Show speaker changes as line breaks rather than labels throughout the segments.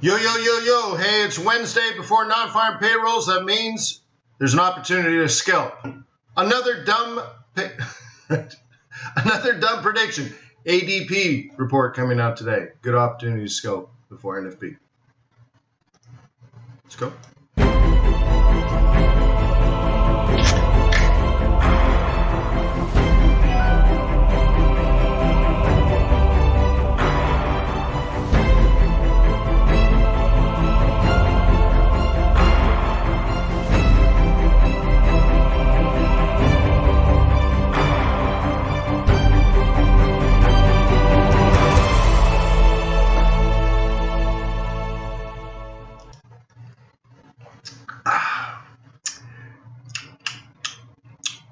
Yo, yo, yo, yo. Hey, it's Wednesday before non-farm payrolls. That means there's an opportunity to scalp. Another dumb prediction. ADP report coming out today. Good opportunity to scalp before NFP. Let's go.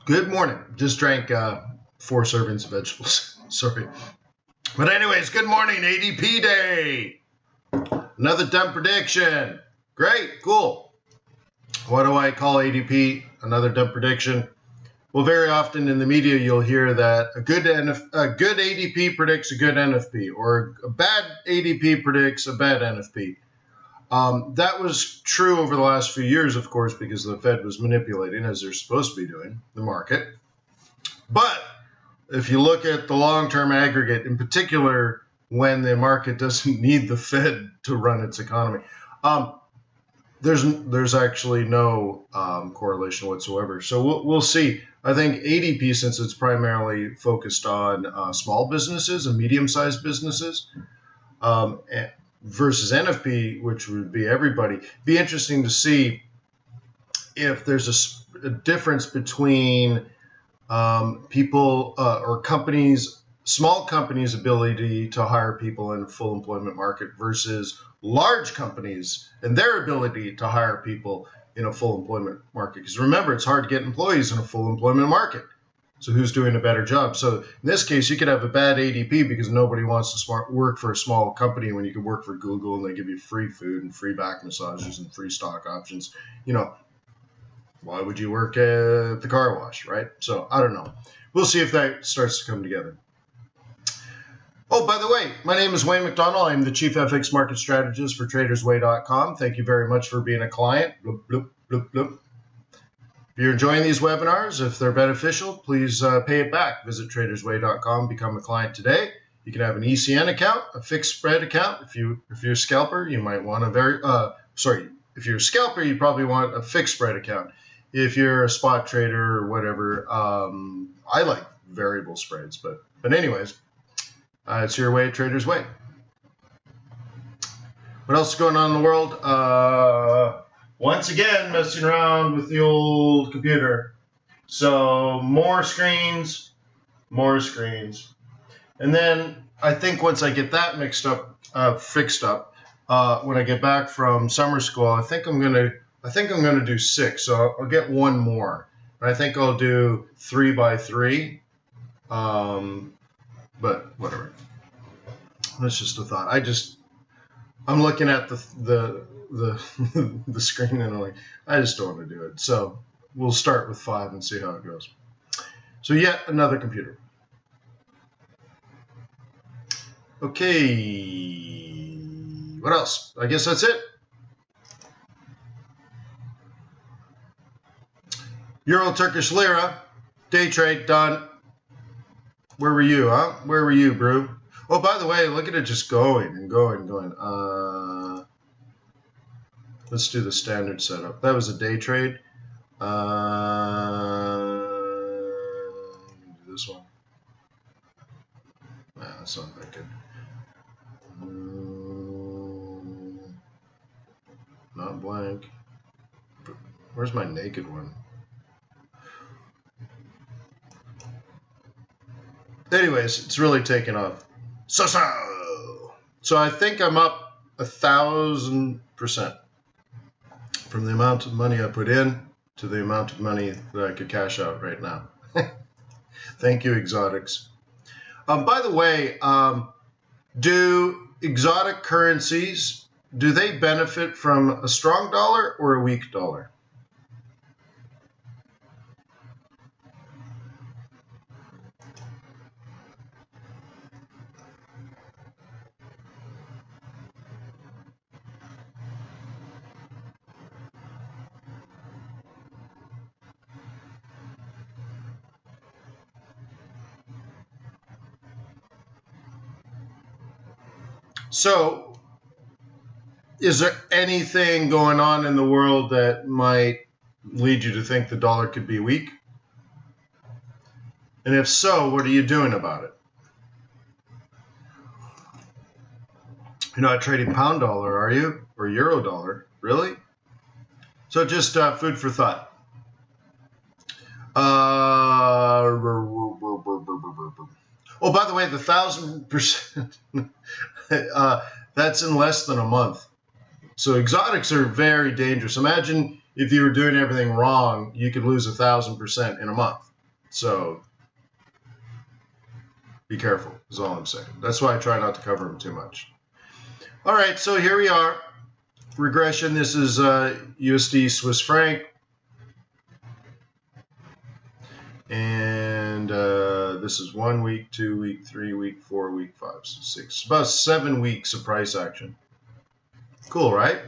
Good morning. Just drank 4 servings of vegetables. Sorry. But anyways, good morning. ADP day. Another dumb prediction. Great. Cool. Why do I call ADP another dumb prediction? Well, very often in the media, you'll hear that a good ADP predicts a good NFP, or a bad ADP predicts a bad NFP. That was true over the last few years, of course, because the Fed was manipulating, as they're supposed to be doing, the market. But if you look at the long-term aggregate, in particular, when the market doesn't need the Fed to run its economy, there's actually no correlation whatsoever. So we'll see. I think ADP, since it's primarily focused on small businesses and medium-sized businesses, versus NFP, which would be everybody, be interesting to see if there's a difference between people or companies, small companies' ability to hire people in a full employment market versus large companies and their ability to hire people in a full employment market. Because remember, it's hard to get employees in a full employment market. So who's doing a better job? So in this case, you could have a bad ADP because nobody wants to work for a small company when you can work for Google and they give you free food and free back massages and free stock options. You know, why would you work at the car wash, right? So I don't know. We'll see if that starts to come together. Oh, by the way, my name is Wayne McDonald. I'm the Chief FX Market Strategist for TradersWay.com. Thank you very much for being a client. Bloop, bloop, bloop, bloop. If you're enjoying these webinars, if they're beneficial, please pay it back. Visit TradersWay.com, become a client today. You can have an ECN account, a fixed spread account. If you're a scalper, you might want if you're a scalper, you probably want a fixed spread account. If you're a spot trader or whatever, I like variable spreads, but anyways, it's your way at Traders Way. What else is going on in the world? Once again, messing around with the old computer. So more screens. And then I think once I get that fixed up, when I get back from summer school, I think I'm gonna do 6. So I'll get one more. And I think I'll do 3x3. But whatever. That's just a thought. I'm looking at the screen and I'm like, I just don't want to do it. So we'll start with 5 and see how it goes. So yet another computer. Okay, what else? I guess that's it. Euro Turkish lira, day trade done. Where were you, huh? Where were you, bro? Oh, by the way, look at it just going and going and going. Let's do the standard setup. That was a day trade. Do this one. Nah, that's not that good. Not blank. Where's my naked one? Anyways, it's really taken off. So I think I'm up 1,000% from the amount of money I put in to the amount of money that I could cash out right now. Thank you, exotics. By the way, do exotic currencies, do they benefit from a strong dollar or a weak dollar? So, is there anything going on in the world that might lead you to think the dollar could be weak? And if so, what are you doing about it? You're not trading pound dollar, are you? Or euro dollar? Really? So just food for thought. Oh, by the way, the 1,000%, that's in less than a month. So exotics are very dangerous. Imagine if you were doing everything wrong, you could lose 1,000% in a month. So be careful, is all I'm saying. That's why I try not to cover them too much. All right, so here we are. Regression, this is USD Swiss franc. And this is 1 week, 2 week, 3 week, 4 week, 5, 6, about 7 weeks of price action. Cool, right?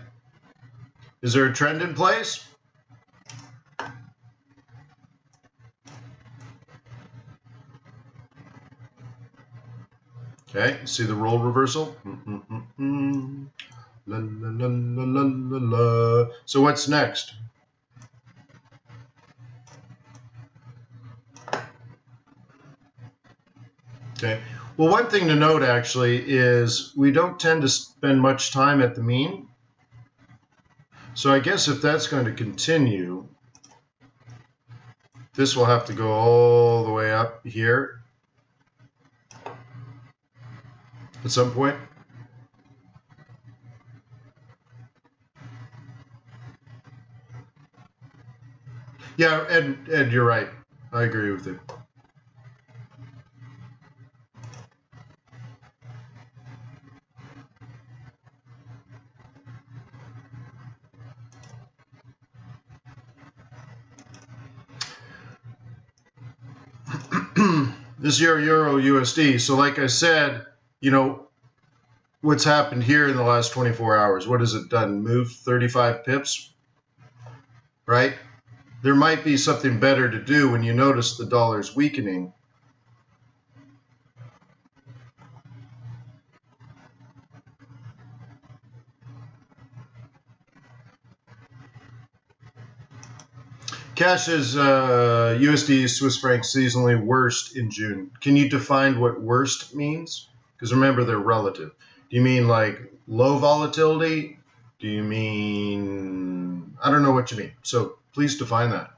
Is there a trend in place? Okay, see the role reversal? La, la, la, la, la, la, la. So what's next? Okay. Well, one thing to note actually is we don't tend to spend much time at the mean. So I guess if that's going to continue, this will have to go all the way up here at some point. Yeah, Ed, you're right. I agree with you. This is your Euro USD. So like I said, you know, what's happened here in the last 24 hours? What has it done? Moved 35 pips, right? There might be something better to do when you notice the dollar's weakening. Cash is USD Swiss franc seasonally worst in June. Can you define what worst means? Because remember, they're relative. Do you mean like low volatility? Do you mean, I don't know what you mean. So please define that.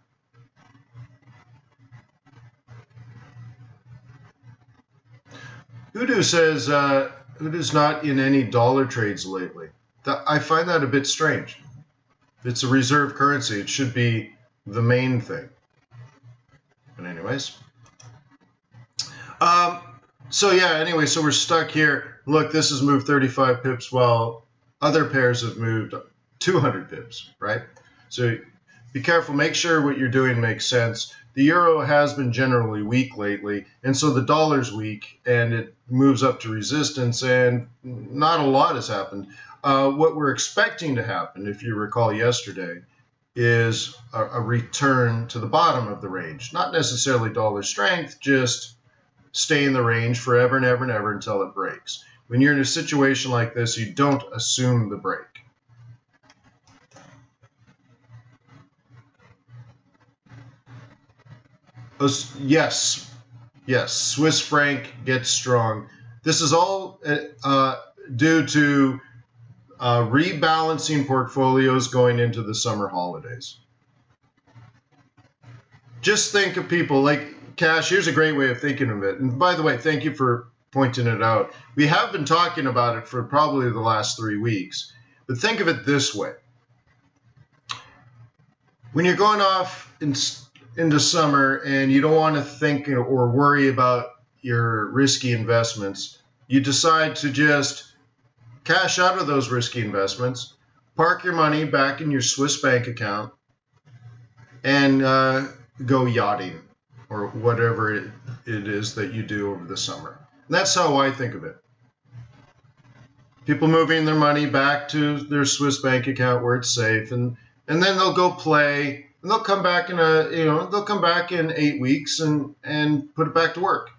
Hoodoo says Hoodoo's not in any dollar trades lately. I find that a bit strange. It's a reserve currency. It should be the main thing. But anyways. So yeah, anyway, so we're stuck here. Look, this has moved 35 pips while other pairs have moved 200 pips, right? So be careful. Make sure what you're doing makes sense. The euro has been generally weak lately, and so the dollar's weak, and it moves up to resistance, and not a lot has happened. What we're expecting to happen, if you recall yesterday, is a return to the bottom of the range. Not necessarily dollar strength, just stay in the range forever and ever and ever until it breaks. When you're in a situation like this, you don't assume the break. Yes, Swiss franc gets strong. This is all due to rebalancing portfolios going into the summer holidays. Just think of people like Cash. Here's a great way of thinking of it. And by the way, thank you for pointing it out. We have been talking about it for probably the last 3 weeks. But think of it this way. When you're going off into summer and you don't want to think or worry about your risky investments, you decide to just cash out of those risky investments, park your money back in your Swiss bank account, and go yachting or whatever it is that you do over the summer. And that's how I think of it. People moving their money back to their Swiss bank account where it's safe, and then they'll go play, and they'll come back in 8 weeks and put it back to work.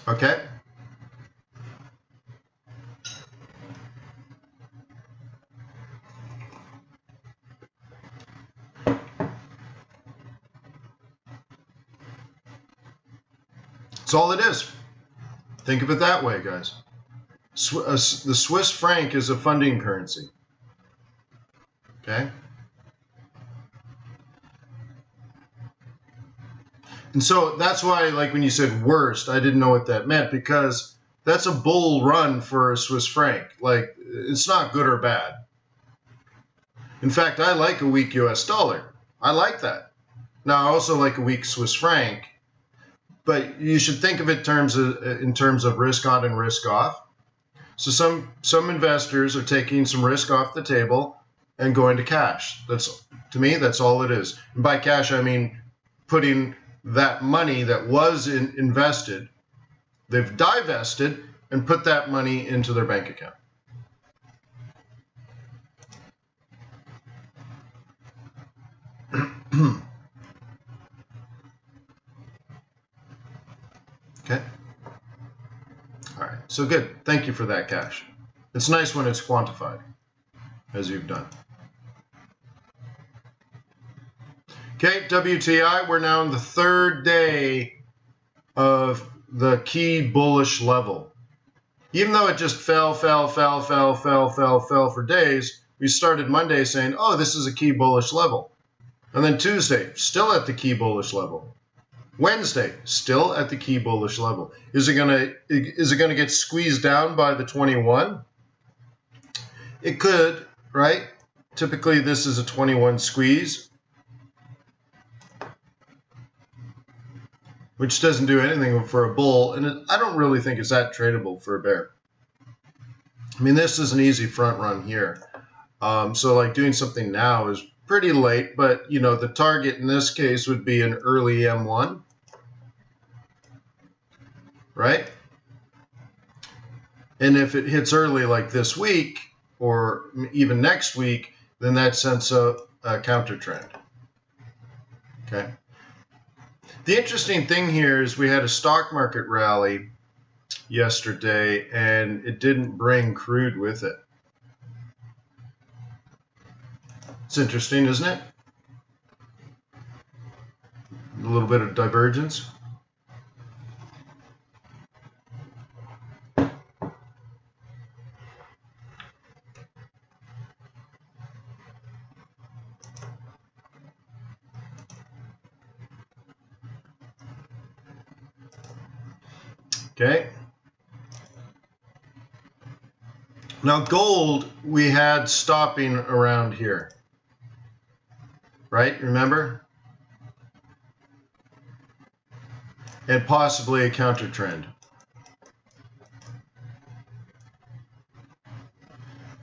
Okay? That's all it is. Think of it that way, guys. The Swiss franc is a funding currency. Okay? And so that's why, like when you said worst, I didn't know what that meant, because that's a bull run for a Swiss franc. Like, it's not good or bad. In fact, I like a weak US dollar. I like that. Now, I also like a weak Swiss franc, but you should think of it in terms of risk on and risk off. So some investors are taking some risk off the table and going to cash. To me, that's all it is. And by cash, I mean putting that money that was invested, they've divested and put that money into their bank account. Okay. All right. So good. Thank you for that, Cash. It's nice when it's quantified, as you've done. Okay, WTI, we're now in the third day of the key bullish level. Even though it just fell for days, we started Monday saying, oh, this is a key bullish level. And then Tuesday, still at the key bullish level. Wednesday, still at the key bullish level. Is it gonna get squeezed down by the 21? It could, right? Typically, this is a 21 squeeze, which doesn't do anything for a bull, and I don't really think it's that tradable for a bear. I mean, this is an easy front run here. So like doing something now is pretty late, but you know, the target in this case would be an early M1, right? And if it hits early like this week or even next week, then that sends a counter trend. Okay. The interesting thing here is we had a stock market rally yesterday and it didn't bring crude with it. It's interesting, isn't it? A little bit of divergence. Okay. Now gold, we had stopping around here. Right? Remember? And possibly a counter trend.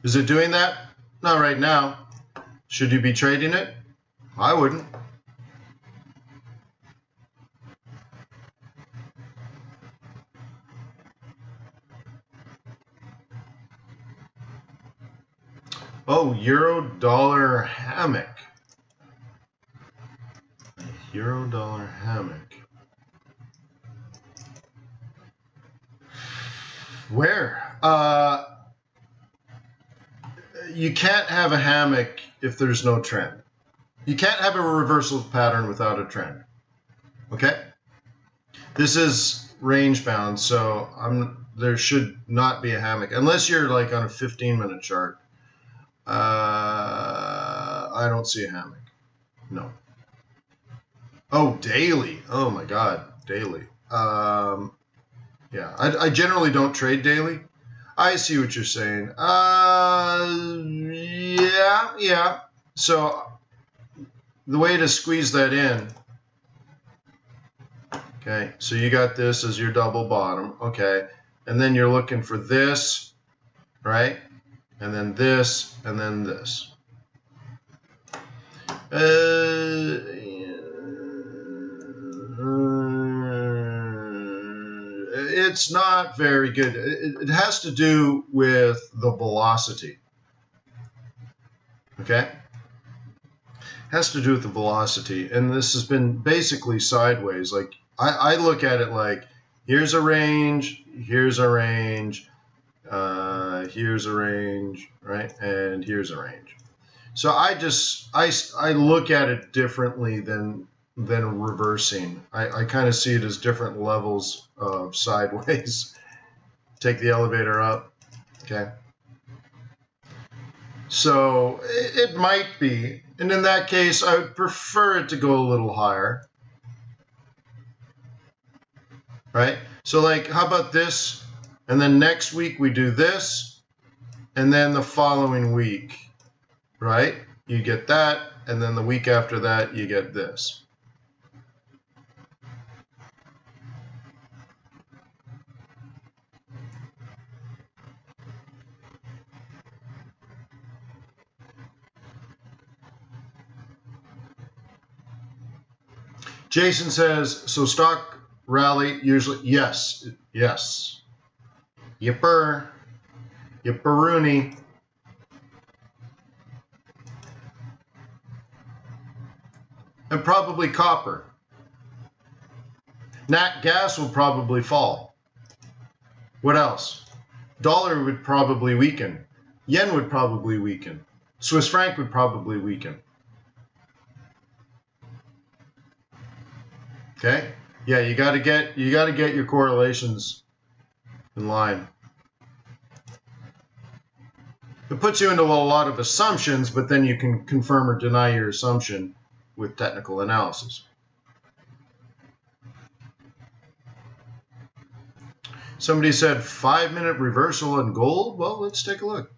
Is it doing that? Not right now. Should you be trading it? I wouldn't. Oh, euro dollar hammock. Euro dollar hammock. Where? You can't have a hammock if there's no trend. You can't have a reversal pattern without a trend. Okay? This is range bound, so there should not be a hammock unless you're like on a 15-minute chart. I don't see a hammock. No. Oh, daily. Oh my God, daily. Yeah, I generally don't trade daily. I see what you're saying. Yeah. So the way to squeeze that in. Okay, so you got this as your double bottom. Okay, and then you're looking for this, right? And then this, and then this. It's not very good. It has to do with the velocity. Okay? Has to do with the velocity. And this has been basically sideways. Like, I look at it like Here's a range, here's a range, here's a range, right? And here's a range. So I look at it differently than reversing. I kind of see it as different levels of sideways. Take the elevator up, okay? So it might be, and in that case, I would prefer it to go a little higher, right? So like, how about this? And then next week we do this, and then the following week, right? You get that, and then the week after that, you get this. Jason says, so stock rally usually, yes. Yipper, yipperoonie. And probably copper. Nat gas will probably fall. What else? Dollar would probably weaken. Yen would probably weaken. Swiss franc would probably weaken. Okay? Yeah, you got to get your correlations in line. It puts you into a lot of assumptions, but then you can confirm or deny your assumption with technical analysis. Somebody said 5-minute reversal in gold. Well, let's take a look.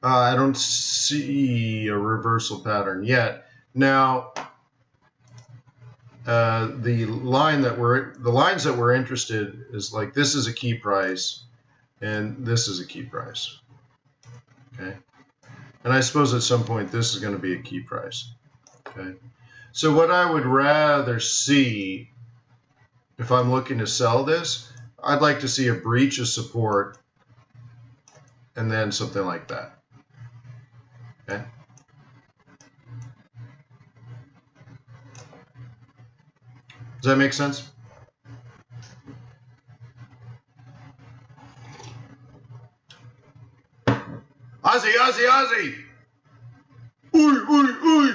I don't see a reversal pattern yet. Now, the lines that we're interested is like this is a key price, and this is a key price. Okay, and I suppose at some point this is going to be a key price. Okay, so what I would rather see if I'm looking to sell this, I'd like to see a breach of support and then something like that. Okay. Does that make sense? Ozzy, Ozzy, Ozzy! Oi, oi, oi!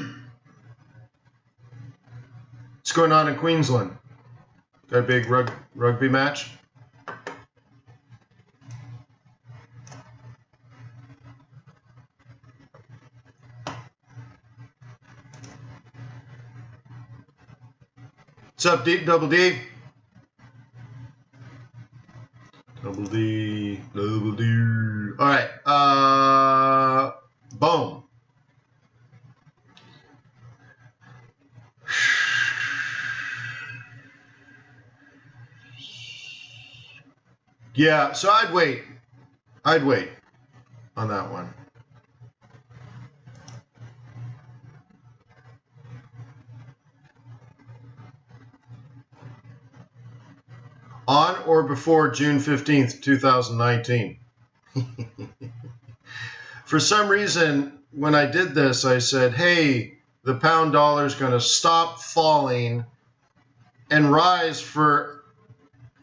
What's going on in Queensland? Got a big rugby match? What's up, Double D? Double D. All right. Boom. Yeah, so I'd wait. I'd wait on that one. On or before June 15th, 2019. For some reason, when I did this, I said, hey, the pound dollar is going to stop falling and rise for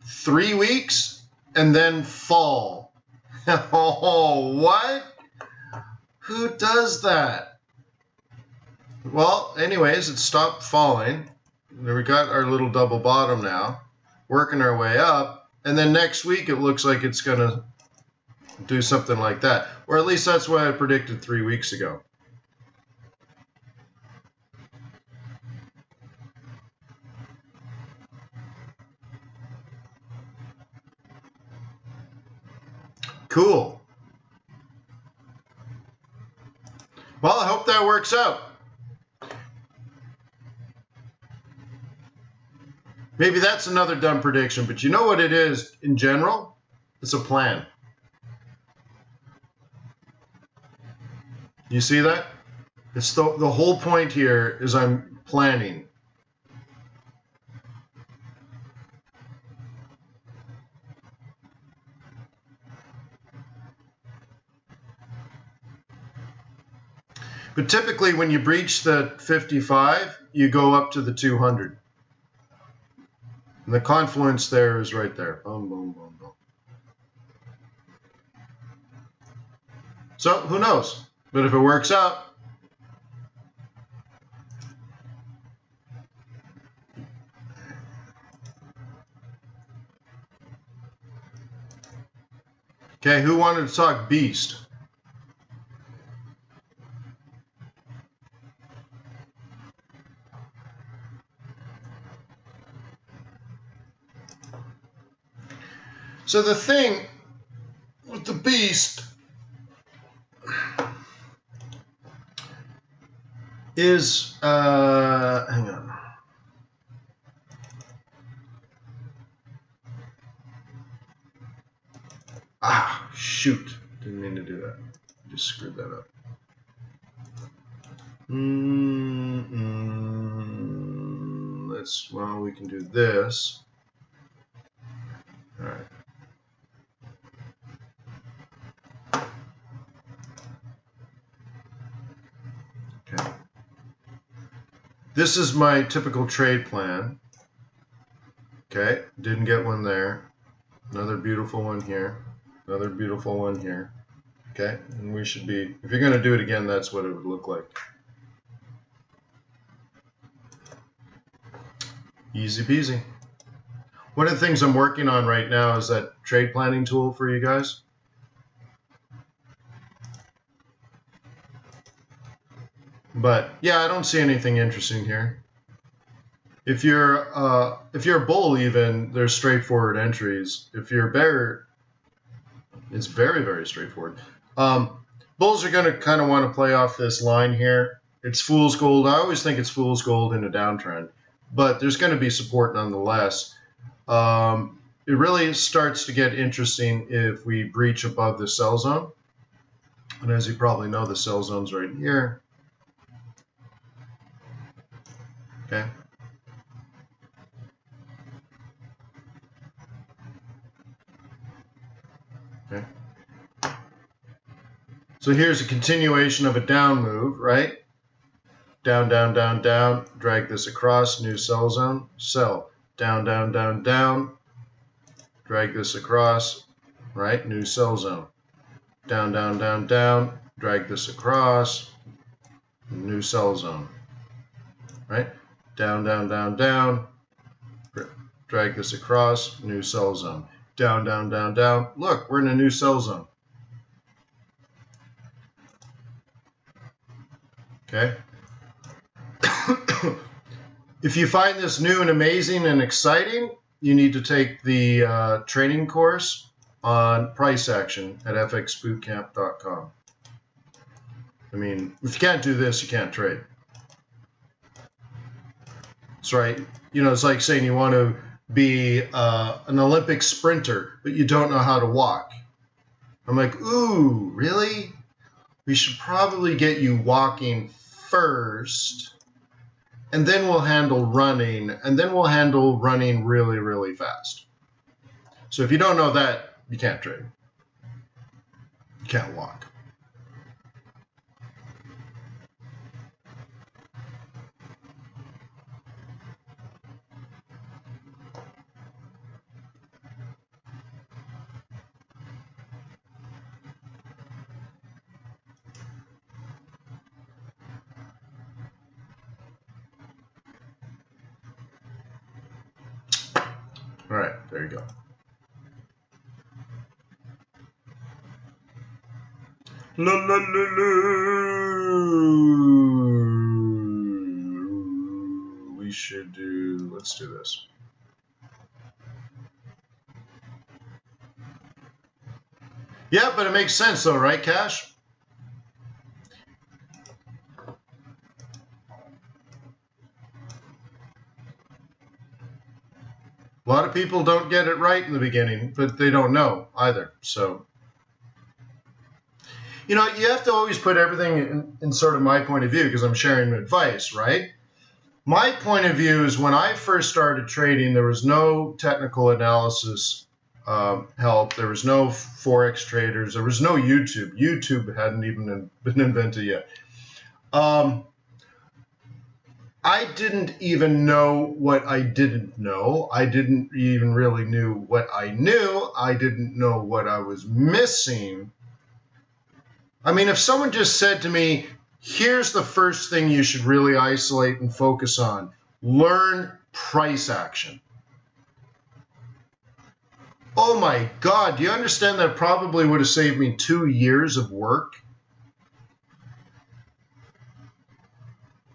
3 weeks and then fall. Oh, what? Who does that? Well, anyways, it stopped falling. We got our little double bottom now, working our way up, and then next week it looks like it's going to do something like that, or at least that's what I predicted 3 weeks ago. Cool. Well, I hope that works out. Maybe that's another dumb prediction, but you know what it is in general? It's a plan. You see that? It's the whole point here is I'm planning. But typically when you breach the 55, you go up to the 200. And the confluence there is right there. Boom, boom, boom, boom. So who knows? But if it works out, okay, who wanted to talk beast? So the thing with the beast is, hang on. Ah, shoot. Didn't mean to do that. Just screwed that up. Well, we can do this. All right. Okay. This is my typical trade plan. Okay, didn't get one there. Another beautiful one here. Another beautiful one here. Okay, and we should be, if you're going to do it again, that's what it would look like. Easy peasy. One of the things I'm working on right now is that trade planning tool for you guys. But yeah, I don't see anything interesting here. If you're a bull, even there's straightforward entries. If you're a bear, it's very, very straightforward. Bulls are going to kind of want to play off this line here. It's fool's gold. I always think it's fool's gold in a downtrend, but there's going to be support nonetheless. It really starts to get interesting if we breach above the sell zone. And as you probably know, the sell zone's right here. Okay. Okay. So here's a continuation of a down move, right? Down, down, down, down. Drag this across, new sell zone. Sell. Down, down, down, down. Drag this across, right? New sell zone. Down, down, down, down. Drag this across, new sell zone, right? Down, down, down, down. Drag this across, new sell zone. Down, down, down, down. Look, we're in a new sell zone. Okay. If you find this new and amazing and exciting, you need to take the training course on price action at fxbootcamp.com. I mean, if you can't do this, you can't trade. That's right. You know, it's like saying you want to be an Olympic sprinter, but you don't know how to walk. I'm like, ooh, really? We should probably get you walking first, and then we'll handle running, and then we'll handle running really, really fast. So if you don't know that, you can't trade. You can't walk. All right, there you go. La, la, la, la. We should do, let's do this. Yeah, but it makes sense though, right, Cash? A lot of people don't get it right in the beginning, but they don't know either. So, you know, you have to always put everything in sort of my point of view because I'm sharing advice, right? My point of view is when I first started trading, there was no technical analysis help. There was no Forex traders. There was no YouTube. YouTube hadn't even been invented yet. I didn't even know what I didn't know. I didn't even really knew what I knew. I didn't know what I was missing. I mean, if someone just said to me, here's the first thing you should really isolate and focus on, learn price action. Oh my God, do you understand that probably would have saved me 2 years of work?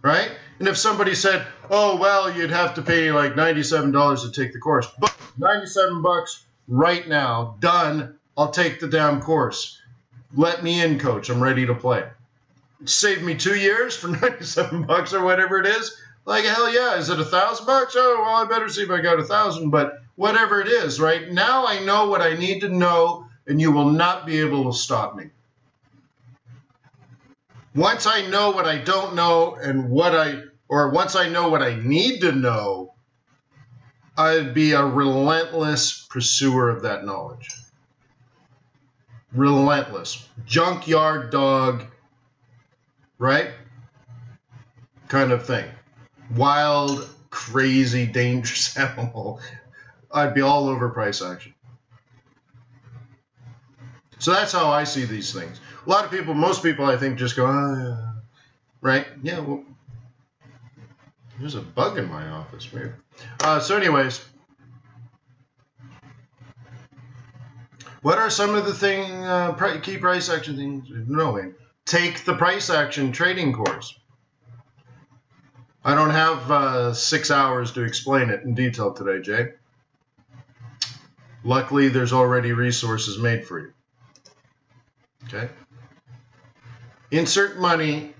Right? And if somebody said, oh, well, you'd have to pay like $97 to take the course. But $97 right now, done. I'll take the damn course. Let me in, coach. I'm ready to play. Save me 2 years for $97 or whatever it is. Like, hell yeah. Is it $1,000? Oh, well, I better see if I got 1,000. But whatever it is, right? Now I know what I need to know, and you will not be able to stop me. Once I know what I don't know and once I know what I need to know, I'd be a relentless pursuer of that knowledge. Relentless. Junkyard dog, right? Kind of thing. Wild, crazy, dangerous animal. I'd be all over price action. So that's how I see these things. A lot of people, most people, I think, just go, yeah. Right? Yeah, well, there's a bug in my office. Weird. So anyways, what are some of the key price action things? Knowing. Take the price action trading course. I don't have 6 hours to explain it in detail today, Jay. Luckily, there's already resources made for you. Okay? Insert money,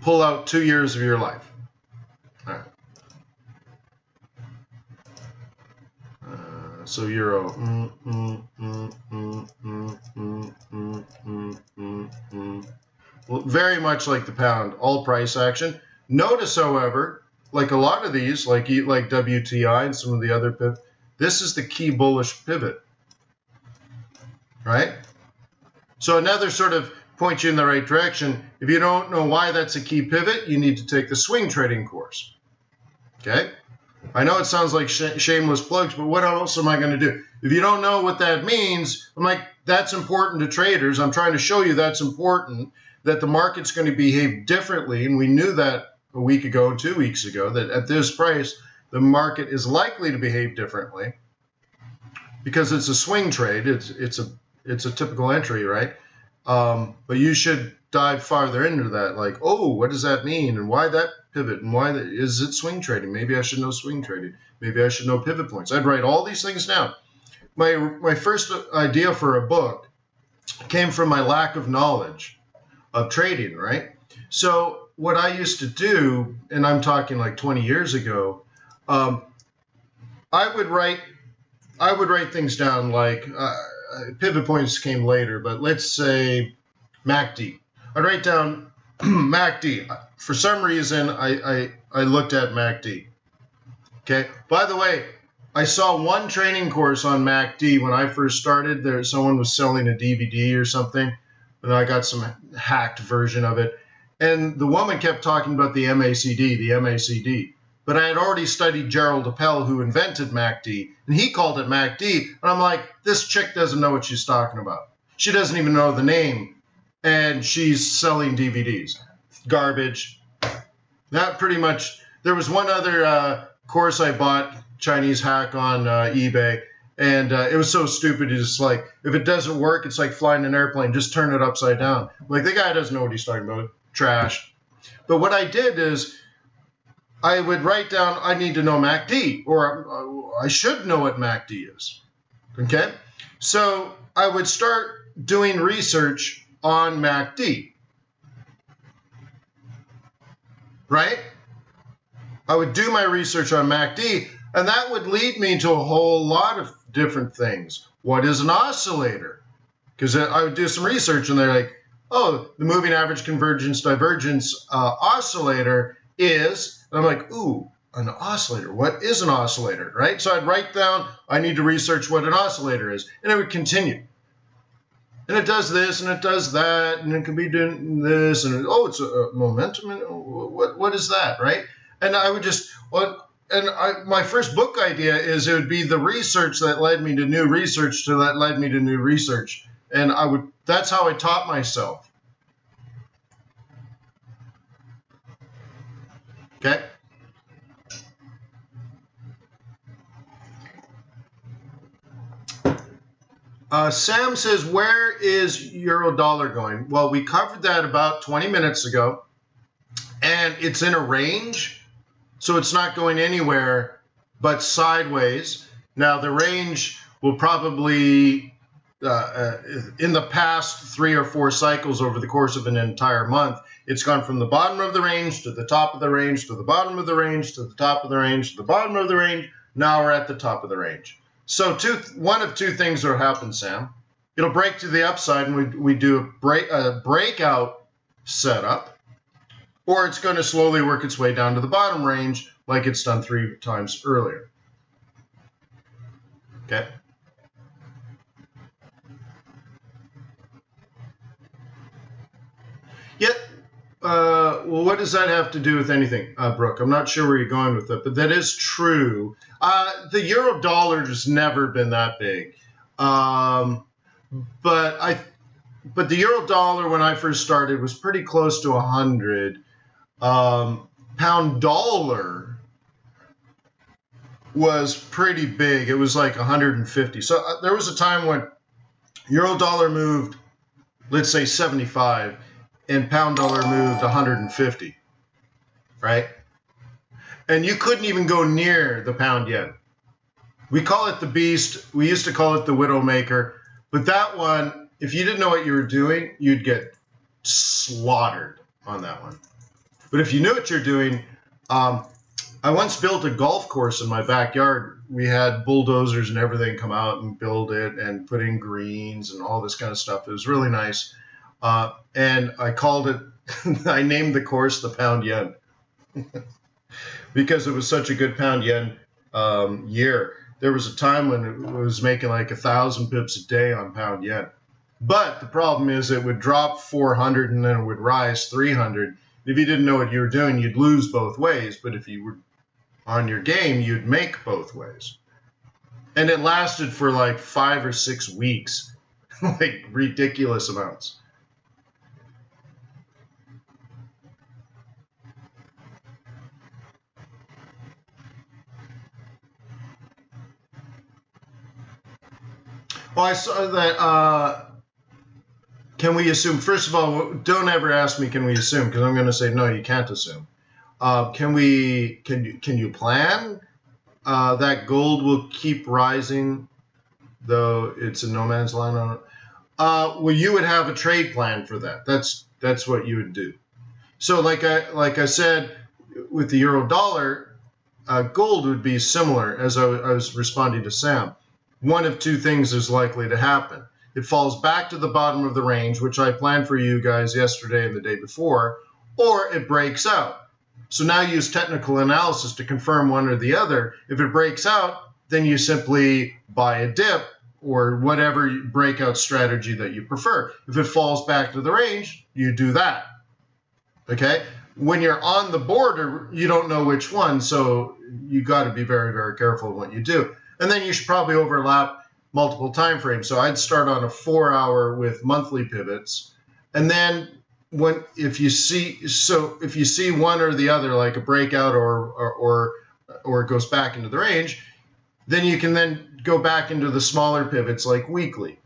pull out 2 years of your life. All right. So euro. Well, very much like the pound, all price action. Notice, however, like a lot of these, like WTI and some of the other pivots, this is the key bullish pivot, right? So another sort of point you in the right direction. If you don't know why that's a key pivot, you need to take the swing trading course. Okay? I know it sounds like shameless plugs, but what else am I going to do? If you don't know what that means, I'm like, that's important to traders. I'm trying to show you that's important, that the market's going to behave differently. And we knew that a week ago, 2 weeks ago, that at this price, the market is likely to behave differently because it's a swing trade. It's a typical entry, right? But you should dive farther into that. Like, oh, what does that mean? And why that pivot? And why is it swing trading? Maybe I should know swing trading. Maybe I should know pivot points. I'd write all these things down. My first idea for a book came from my lack of knowledge of trading, right? So what I used to do, and I'm talking like 20 years ago, I would write things down like pivot points came later, but let's say MACD. I'd write down MACD. For some reason, I looked at MACD. Okay. By the way, I saw one training course on MACD when I first started. Someone was selling a DVD or something, and I got some hacked version of it. And the woman kept talking about the MACD. But I had already studied Gerald Appel, who invented MACD, and he called it MACD. And I'm like, this chick doesn't know what she's talking about. She doesn't even know the name, and she's selling DVDs. Garbage. That pretty much. There was one other course I bought, Chinese hack on eBay, and it was so stupid. It's just like, if it doesn't work, it's like flying an airplane. Just turn it upside down. Like, the guy doesn't know what he's talking about. Trash. But what I did is, I would write down, I need to know MACD, or I should know what MACD is. Okay? So I would start doing research on MACD. Right? I would do my research on MACD, and that would lead me to a whole lot of different things. What is an oscillator? Because I would do some research, and they're like, oh, the moving average convergence divergence oscillator is, and I'm like, ooh, an oscillator. What is an oscillator, right? So I'd write down, I need to research what an oscillator is, and it would continue. And it does this and it does that, and it can be doing this, and it's a momentum. And what is that, right? And I would just my first book idea is it would be the research that led me to new research that led me to new research, and that's how I taught myself. Okay. Sam says, where is euro dollar going? Well, we covered that about 20 minutes ago, and it's in a range, so it's not going anywhere but sideways. Now, the range will probably, in the past 3 or 4 cycles over the course of an entire month, it's gone from the bottom of the range to the top of the range to the bottom of the range to the top of the range to the bottom of the range. Now we're at the top of the range. So one of two things will happen, Sam. It'll break to the upside, and we do a breakout setup, or it's going to slowly work its way down to the bottom range like it's done 3 times earlier. Okay. Yet, well, what does that have to do with anything, Brooke? I'm not sure where you're going with it, but that is true. The euro dollar has never been that big, but the euro dollar when I first started was pretty close to 100. Pound dollar was pretty big. It was like 150. So there was a time when euro dollar moved, let's say 75, and pound dollar moved 150, right? And you couldn't even go near the pound yen. We call it the beast. We used to call it the widowmaker. But that one, if you didn't know what you were doing, you'd get slaughtered on that one. But if you knew what you're doing, I once built a golf course in my backyard. We had bulldozers and everything come out and build it and put in greens and all this kind of stuff. It was really nice. And I called it, I named the course the Pound Yen because it was such a good pound yen year. There was a time when it was making like 1,000 pips a day on pound yen. But the problem is it would drop 400 and then it would rise 300. If you didn't know what you were doing, you'd lose both ways. But if you were on your game, you'd make both ways. And it lasted for like 5 or 6 weeks, like ridiculous amounts. Well, I saw that. Can we assume? First of all, don't ever ask me, can we assume? Because I'm going to say no. You can't assume. Can we? Can you plan that gold will keep rising, though it's a no man's land on it? Well, you would have a trade plan for that. That's what you would do. So, like I said, with the euro dollar, gold would be similar. As I was responding to Sam, one of two things is likely to happen. It falls back to the bottom of the range, which I planned for you guys yesterday and the day before, or it breaks out. So now use technical analysis to confirm one or the other. If it breaks out, then you simply buy a dip or whatever breakout strategy that you prefer. If it falls back to the range, you do that. Okay? When you're on the border, you don't know which one, so you got to be very, very careful in what you do. And then you should probably overlap multiple time frames. So I'd start on a 4-hour with monthly pivots, and then if you see one or the other, like a breakout or it goes back into the range, then you can then go back into the smaller pivots like weekly.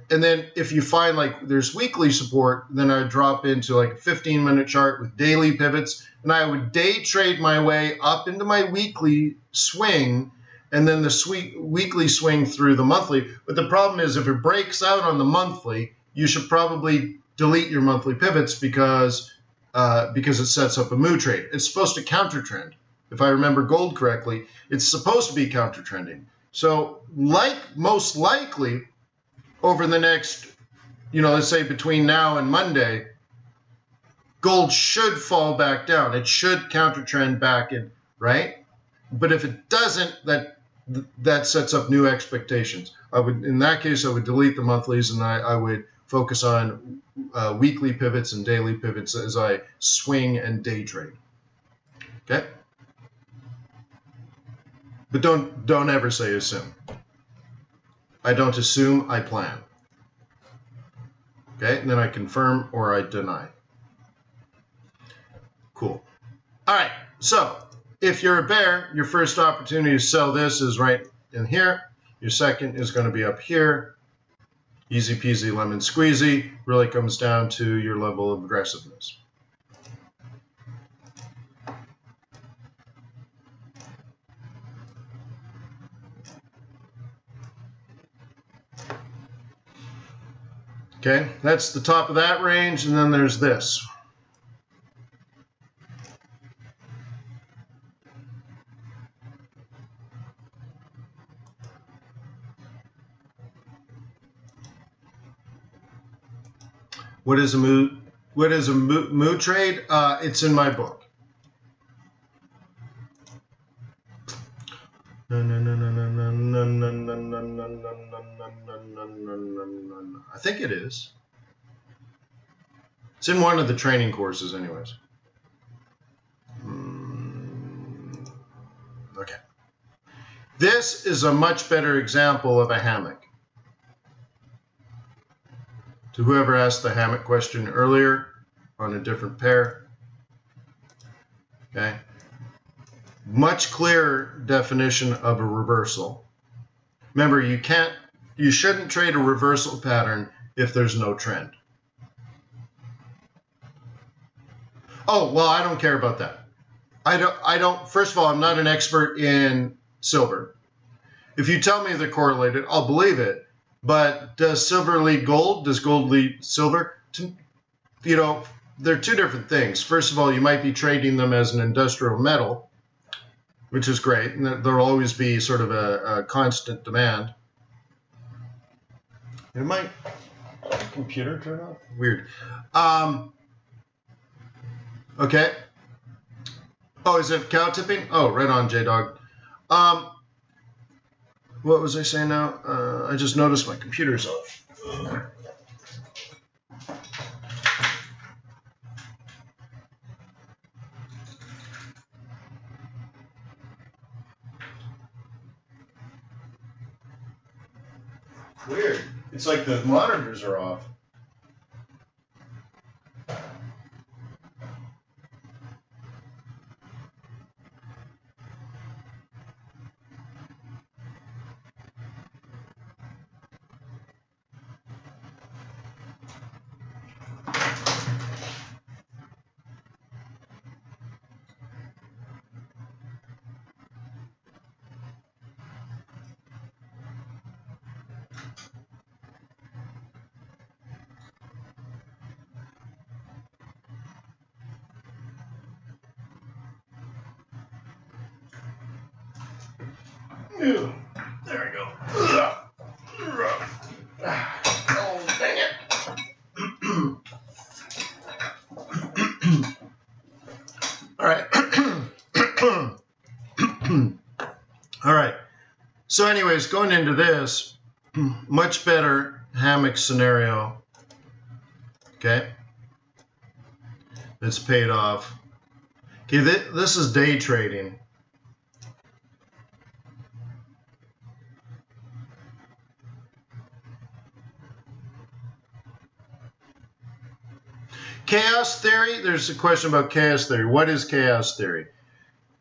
And then if you find like there's weekly support, then I would drop into like a 15-minute chart with daily pivots, and I would day trade my way up into my weekly swing, and then the weekly swing through the monthly. But the problem is if it breaks out on the monthly, you should probably delete your monthly pivots because it sets up a moo trade. It's supposed to counter trend. If I remember gold correctly, it's supposed to be counter trending. So most likely over the next, let's say between now and Monday, gold should fall back down. It should counter trend back in, right? But if it doesn't, that sets up new expectations. In that case, I would delete the monthlies and I would focus on weekly pivots and daily pivots as I swing and day trade. Okay? But don't ever say assume. I don't assume, I plan. Okay? And then I confirm or I deny. Cool. All right. So if you're a bear, your first opportunity to sell this is right in here. Your second is going to be up here. Easy peasy lemon squeezy. Really comes down to your level of aggressiveness. Okay, that's the top of that range, and then there's this. What is a mood? What is a mood trade? It's in my book. I think it is. It's in one of the training courses, anyways. Okay. This is a much better example of a hammock. To whoever asked the hammock question earlier on a different pair. Okay. Much clearer definition of a reversal. Remember, you shouldn't trade a reversal pattern if there's no trend. Oh, well, I don't care about that. I don't, first of all, I'm not an expert in silver. If you tell me they're correlated, I'll believe it. But does silver lead gold? Does gold lead silver? They're two different things. First of all, you might be trading them as an industrial metal, which is great. And there'll always be sort of a constant demand. Did my computer turn off? Weird. Okay. Oh, is it cow tipping? Oh, right on, J-Dog. What was I saying now? I just noticed my computer's off. Weird. It's like the monitors are off. Ew. There we go. Oh, dang it. All right. All right. So anyways, going into this, much better hammock scenario. Okay. It's paid off. Okay, this is day trading. Chaos theory, there's a question about chaos theory. What is chaos theory?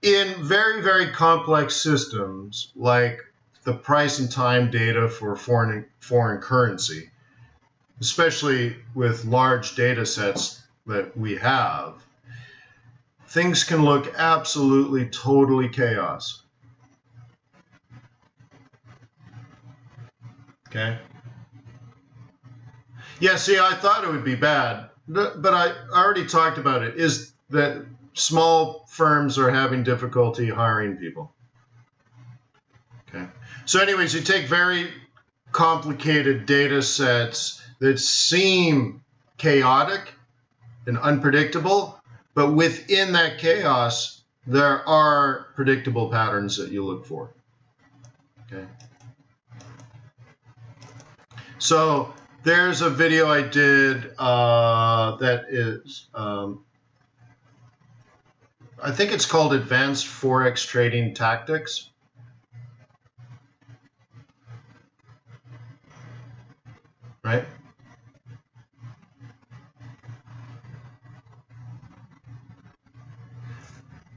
In very, very complex systems, like the price and time data for foreign currency, especially with large data sets that we have, things can look absolutely, totally chaos. Okay? Yeah, see, I thought it would be bad. But I already talked about it, is that small firms are having difficulty hiring people. Okay. So anyways, you take very complicated data sets that seem chaotic and unpredictable, but within that chaos, there are predictable patterns that you look for. Okay. So There's a video I did that is, I think it's called Advanced Forex Trading Tactics. Right?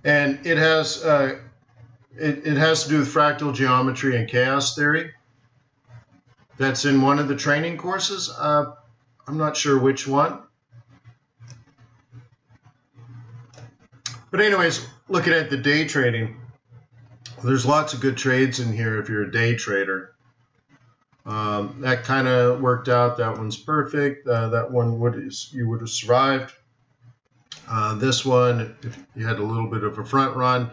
And it has it has to do with fractal geometry and chaos theory. That's in one of the training courses. I'm not sure which one. But anyways, looking at the day trading, there's lots of good trades in here if you're a day trader. That kind of worked out. That one's perfect. That one you would have survived. This one, if you had a little bit of a front run,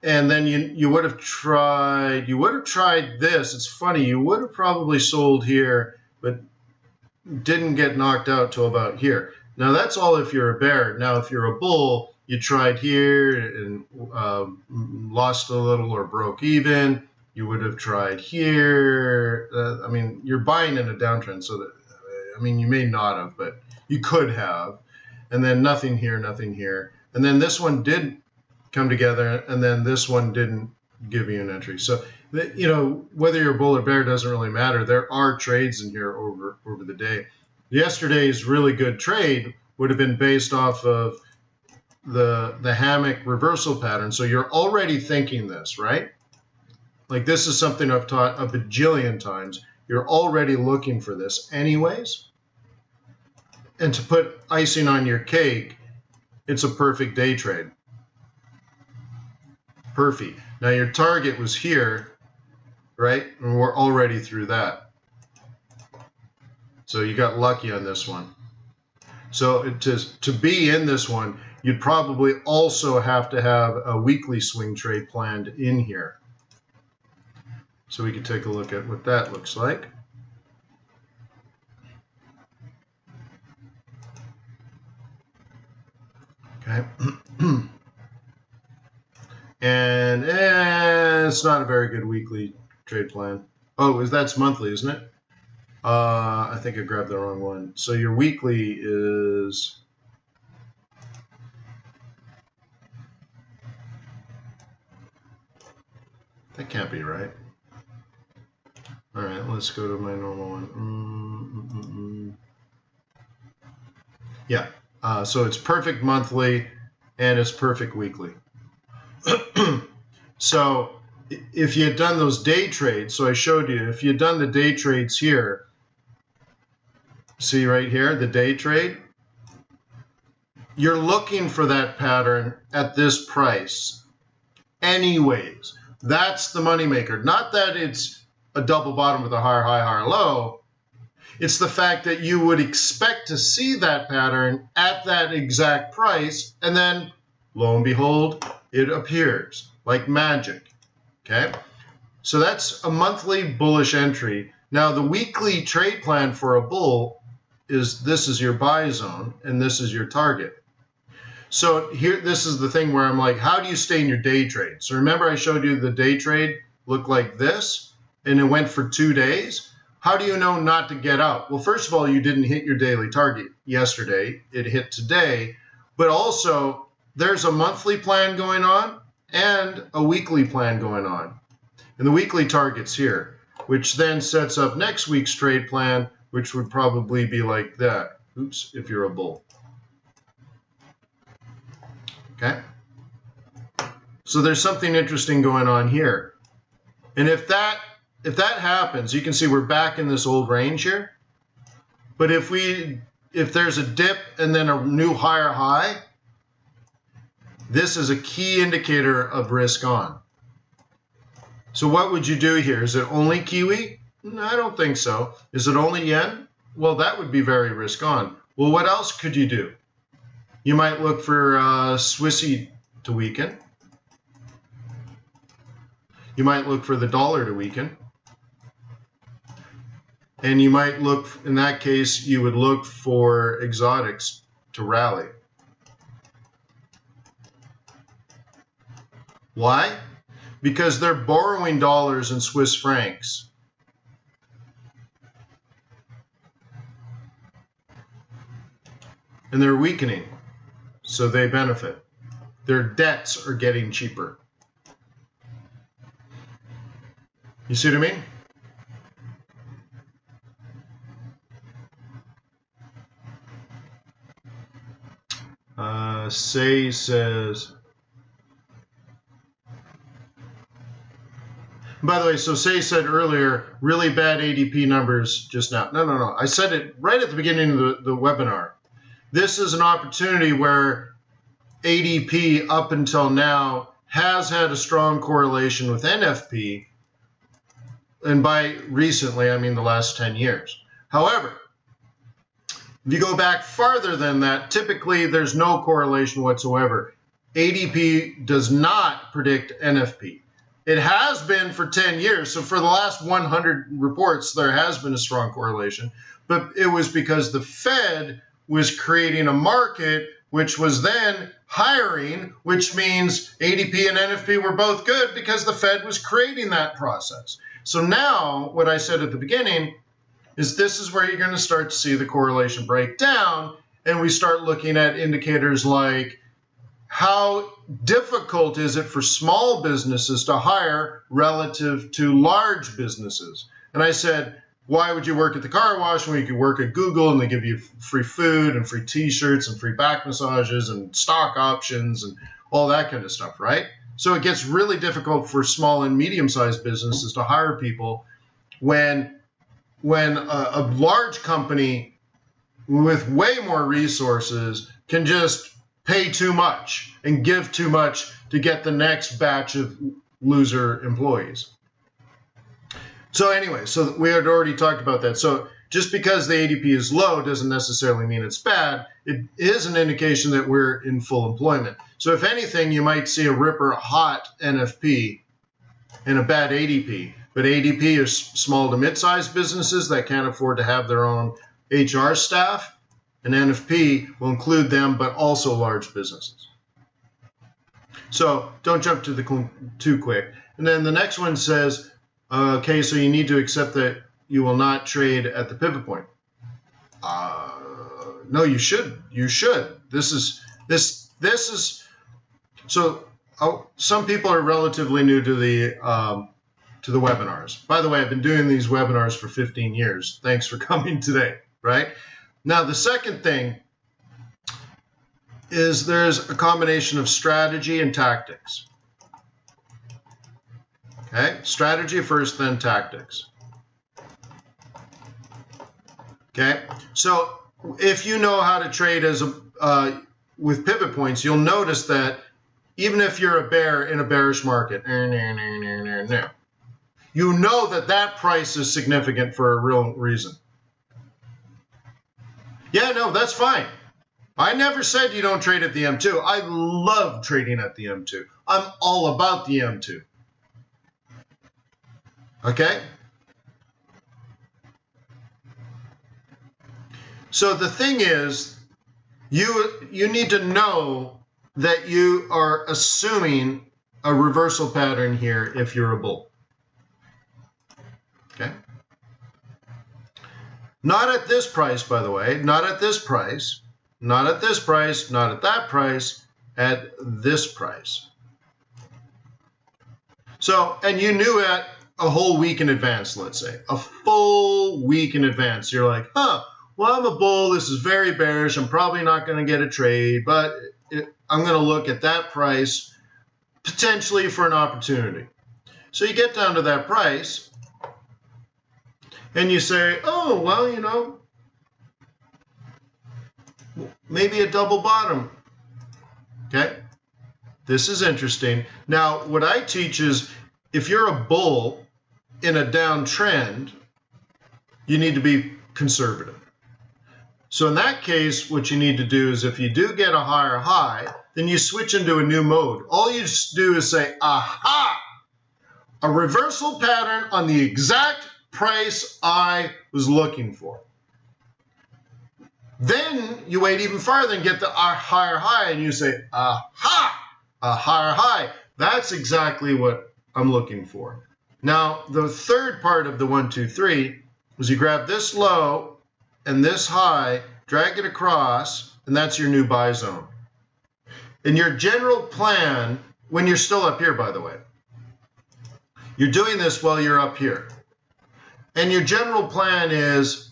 and then you would have tried this. It's funny, you would have probably sold here, but didn't get knocked out till about here. Now that's all if you're a bear. Now if you're a bull, you tried here and lost a little or broke even. You would have tried here. I mean, you're buying in a downtrend, so that, I mean, you may not have, but you could have. And then nothing here, nothing here. And then this one did come together, and then this one didn't give you an entry. So, you know, whether you're bull or bear doesn't really matter. There are trades in here over the day. Yesterday's really good trade would have been based off of the hammock reversal pattern. So you're already thinking this, right? Like this is something I've taught a bajillion times. You're already looking for this anyways. And to put icing on your cake, it's a perfect day trade. Perfect. Now your target was here, right? And we're already through that. So you got lucky on this one. So to be in this one, you'd probably also have to have a weekly swing trade planned in here. So we can take a look at what that looks like. Okay. And it's not a very good weekly trade plan. Oh, that's monthly, isn't it? I think I grabbed the wrong one. So your weekly is... That can't be right. All right, let's go to my normal one. Yeah, so it's perfect monthly and it's perfect weekly. So if you had done those day trades, so I showed you, if you had done the day trades here, see right here, the day trade, you're looking for that pattern at this price anyways. That's the moneymaker. Not that it's a double bottom with a higher high, higher low. It's the fact that you would expect to see that pattern at that exact price, and then lo and behold, it appears like magic. Okay, so that's a monthly bullish entry. Now the weekly trade plan for a bull is this is your buy zone and this is your target. So here, this is the thing where I'm like, how do you stay in your day trade? So remember I showed you the day trade looked like this and it went for 2 days. How do you know not to get out? Well, first of all, you didn't hit your daily target yesterday. It hit today. But also, there's a monthly plan going on and a weekly plan going on. And the weekly target's here, which then sets up next week's trade plan, which would probably be like that. Oops, if you're a bull. Okay? So there's something interesting going on here. And if that happens, you can see we're back in this old range here. But if there's a dip and then a new higher high, this is a key indicator of risk on. So what would you do here? Is it only Kiwi? No, I don't think so. Is it only yen? Well, that would be very risk on. Well, what else could you do? You might look for Swissy to weaken. You might look for the dollar to weaken. And you might look, in that case, you would look for exotics to rally. Why? Because they're borrowing dollars and Swiss francs. and they're weakening, so they benefit. Their debts are getting cheaper. You see what I mean? Say says, by the way, so Say said earlier, really bad ADP numbers just now. No. I said it right at the beginning of the webinar. This is an opportunity where ADP up until now has had a strong correlation with NFP. And by recently, I mean the last 10 years. However, if you go back farther than that, typically there's no correlation whatsoever. ADP does not predict NFP. It has been for 10 years. So for the last 100 reports, there has been a strong correlation. But it was because the Fed was creating a market which was then hiring, which means ADP and NFP were both good because the Fed was creating that process. So now what I said at the beginning is this is where you're going to start to see the correlation break down, and we start looking at indicators like how difficult is it for small businesses to hire relative to large businesses. And I said, why would you work at the car wash when you could work at Google and they give you free food and free t-shirts and free back massages and stock options and all that kind of stuff, right? So it gets really difficult for small and medium-sized businesses to hire people when a large company with way more resources can just pay too much and give too much to get the next batch of loser employees. So anyway, so we had already talked about that. So just because the ADP is low doesn't necessarily mean it's bad. It is an indication that we're in full employment. So if anything, you might see a ripper hot NFP and a bad ADP. But ADP is small to mid-sized businesses that can't afford to have their own HR staff, and NFP will include them, but also large businesses. So don't jump to too quick. And then the next one says, okay, so you need to accept that you will not trade at the pivot point. No, you should. You should. This is. So some people are relatively new to the webinars. By the way, I've been doing these webinars for 15 years. Thanks for coming today, right? Now, the second thing is there's a combination of strategy and tactics. Okay, strategy first, then tactics. Okay, so if you know how to trade with pivot points, you'll notice that even if you're a bear in a bearish market, you know that price is significant for a real reason. Yeah, no, that's fine. I never said you don't trade at the M2. I love trading at the M2. I'm all about the M2. Okay? So the thing is, you need to know that you are assuming a reversal pattern here if you're a bull. Okay? Not at this price, by the way. Not at this price. Not at this price. Not at that price. At this price. So, and you knew it a whole week in advance, let's say. A full week in advance. You're like, well, I'm a bull. This is very bearish. I'm probably not going to get a trade, but I'm going to look at that price potentially for an opportunity. So you get down to that price and you say, oh, well, maybe a double bottom. Okay. This is interesting. Now, what I teach is if you're a bull in a downtrend, you need to be conservative. So in that case, what you need to do is if you do get a higher high, then you switch into a new mode. All you do is say, aha, a reversal pattern on the exact price I was looking for. Then you wait even farther and get the higher high and you say, aha, a higher high. That's exactly what I'm looking for. Now, the third part of the 1, 2, 3 is you grab this low and this high, drag it across, and that's your new buy zone. And your general plan, when you're still up here, by the way, you're doing this while you're up here. And your general plan is,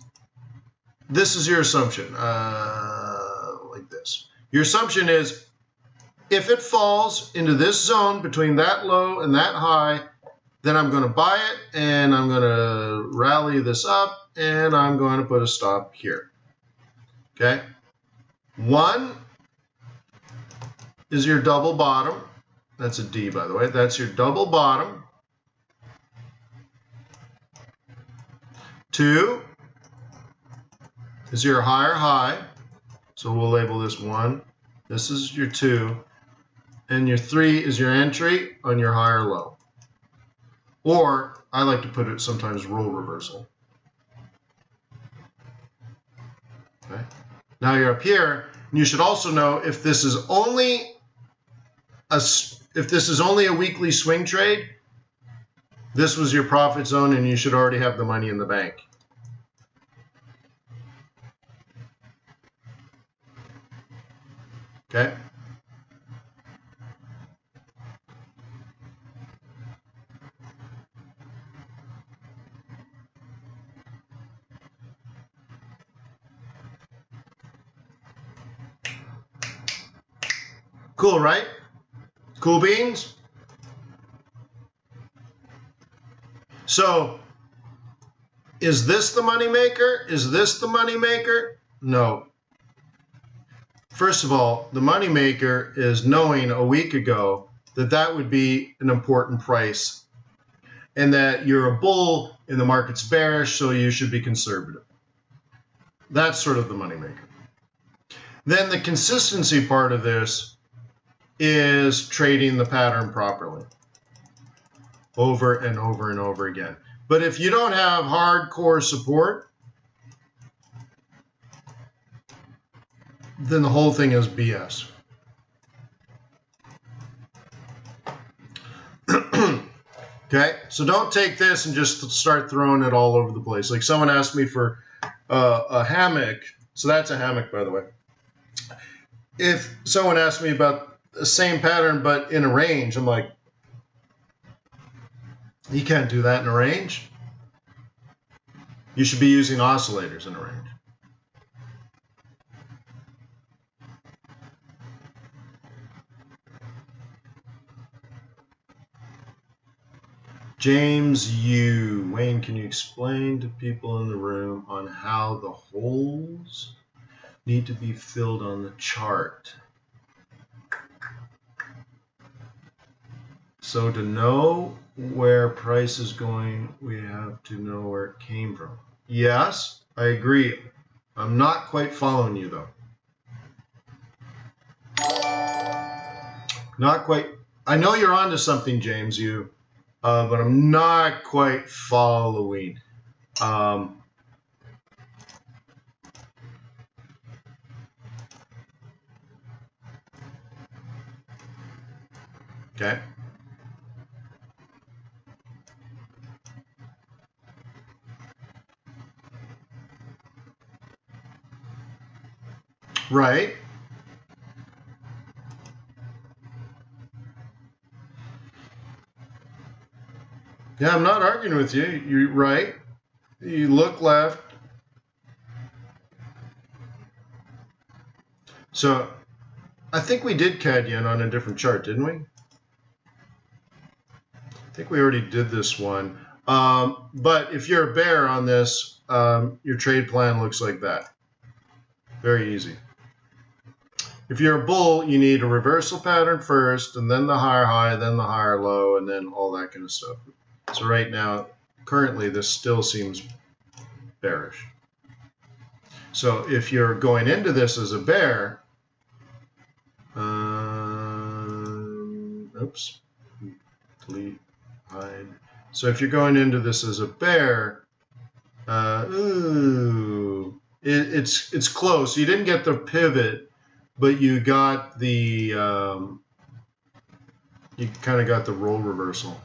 this is your assumption, like this. Your assumption is, if it falls into this zone between that low and that high, then I'm going to buy it, and I'm going to rally this up, and I'm going to put a stop here. Okay? 1 is your double bottom. That's a D, by the way. That's your double bottom. 2 is your higher high. So we'll label this 1. This is your 2. And your 3 is your entry on your higher low. Or I like to put it sometimes role reversal. Okay. Now you're up here, and you should also know if this is only a weekly swing trade, this was your profit zone, and you should already have the money in the bank. Okay. Cool, right? Cool beans? So, is this the moneymaker? Is this the moneymaker? No. First of all, the moneymaker is knowing a week ago that that would be an important price and that you're a bull and the market's bearish, so you should be conservative. That's sort of the moneymaker. Then the consistency part of this is trading the pattern properly over and over and over again. But if you don't have hardcore support, then the whole thing is BS. Okay, so don't take this and just start throwing it all over the place. Like someone asked me for a hammock. So that's a hammock, by the way. If someone asked me about the same pattern but in a range, I'm like, you can't do that in a range. You should be using oscillators in a range. James Yu. Wayne, can you explain to people in the room on how the holes need to be filled on the chart? So to know where price is going, we have to know where it came from. Yes, I agree. I'm not quite following you, though. Not quite. I know you're onto something, James, but I'm not quite following. Okay. Right. Yeah, I'm not arguing with you. You're right. You look left. So I think we did CAD yen on a different chart, didn't we? I think we already did this one. But if you're a bear on this, your trade plan looks like that. Very easy. If you're a bull, you need a reversal pattern first, and then the higher high, then the higher low, and then all that kind of stuff. So right now, currently, this still seems bearish. So if you're going into this as a bear, oops, delete, hide. So if you're going into this as a bear, it's close. You didn't get the pivot, but you got the you kind of got the role reversal.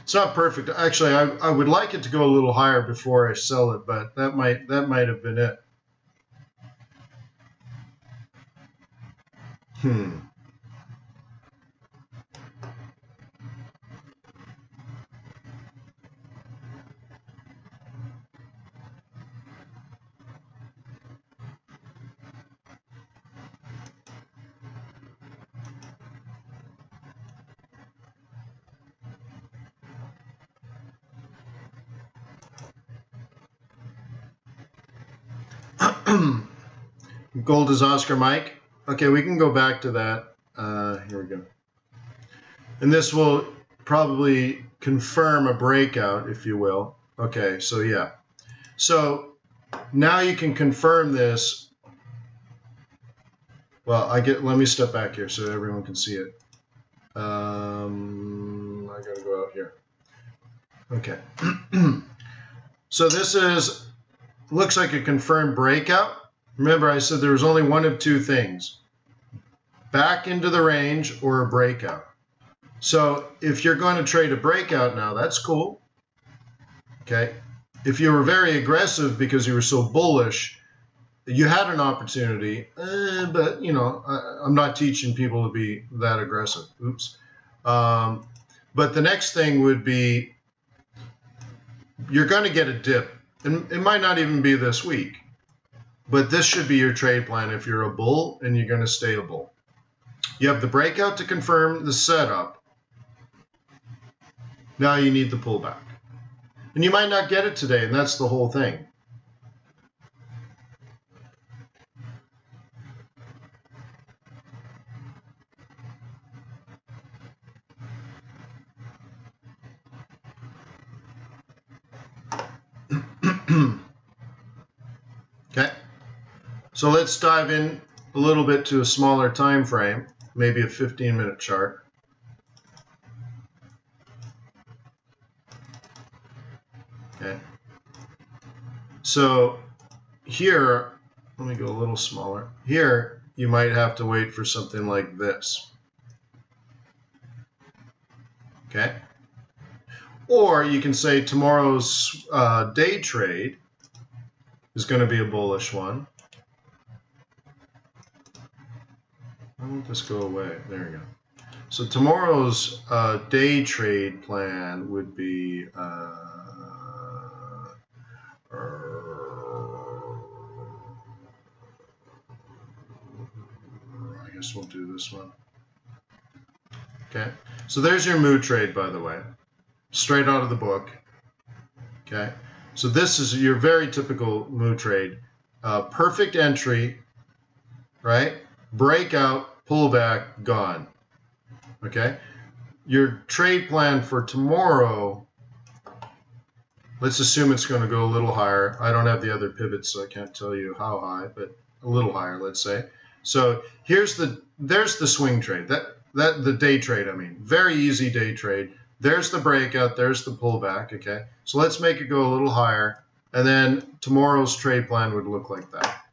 It's not perfect. Actually, I would like it to go a little higher before I sell it, but that might have been it. Gold is Oscar Mike. Okay, we can go back to that. Here we go. And this will probably confirm a breakout, if you will. Okay, so yeah. So now you can confirm this. Well, let me step back here so everyone can see it. I gotta go out here. Okay. So this looks like a confirmed breakout. Remember, I said there was only one of two things: back into the range or a breakout. So if you're going to trade a breakout now, that's cool. Okay. If you were very aggressive because you were so bullish, you had an opportunity, but I'm not teaching people to be that aggressive. Oops. But the next thing would be, you're going to get a dip, and it might not even be this week, but this should be your trade plan if you're a bull and you're going to stay a bull. You have the breakout to confirm the setup. Now you need the pullback. And you might not get it today, and that's the whole thing. Okay, so let's dive in a little bit to a smaller time frame, maybe a 15-minute chart. Okay, so here, let me go a little smaller. Here, you might have to wait for something like this. Okay, or you can say tomorrow's day trade is going to be a bullish one. Why won't this go away? There we go. So tomorrow's day trade plan would be, I guess we'll do this one. Okay, so there's your mood trade, by the way, straight out of the book. Okay, so this is your very typical mood trade. Perfect entry, right? Breakout, pullback, gone. Okay, your trade plan for tomorrow, let's assume it's going to go a little higher. I don't have the other pivots, so I can't tell you how high, but a little higher, let's say. So there's the swing trade, the day trade. I mean, very easy day trade. There's the breakout, there's the pullback. Okay, so let's make it go a little higher, and then tomorrow's trade plan would look like that.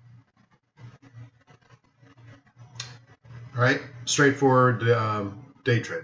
All right, straightforward day trade.